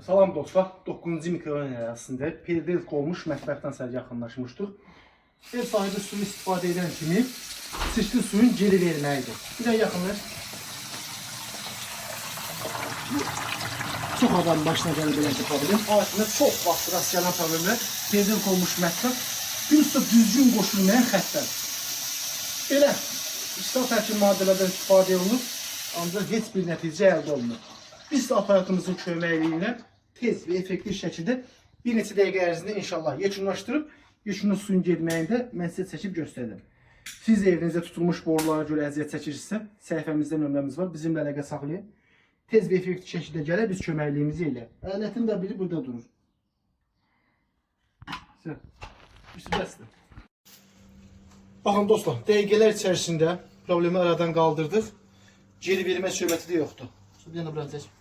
Salam dostlar, 9-cu mikroyon arasında periodik olmuş mətbəxdən səhər yaxınlaşmışdıq. Ev sahibi suyu istifadə edən kimi sıçdı suyun geri verməkdir. Bir də yaxınlaş. Çox adam başına gəlib belə problem. Aslında çox vaxt rast gələn problemlər periodik olmuş mətbəx bir usta düzgün qoşulmayan xəttlər. Belə islah tərkib maddələrdən istifadə olunur, ancaq heç bir nəticə əldə olunur. Biz də aparatımızın köməkliyi ilə tez və effektiv şəkildə bir neçə dəqiqə ərzində inşallah yekunlaşdırıb, yekunlu suyun getməyində mən sizə çəkib göstərdim. Siz evinizdə tutulmuş borulara görə əziyyət çəkirsinizsə, səhifəmizdə nömrəmiz var, bizimlə əlaqə saxlayın. Tez və effektiv şəkildə gələ biz köməkliyimizi elə. Ələtin də biri burada durur. Üstübəsdir. Baxın dostlar, dəqiqələr içərisində problemi aradan qaldırdıq. Geri vermə söhbəti də yoxdur. Bir yana buranı çək.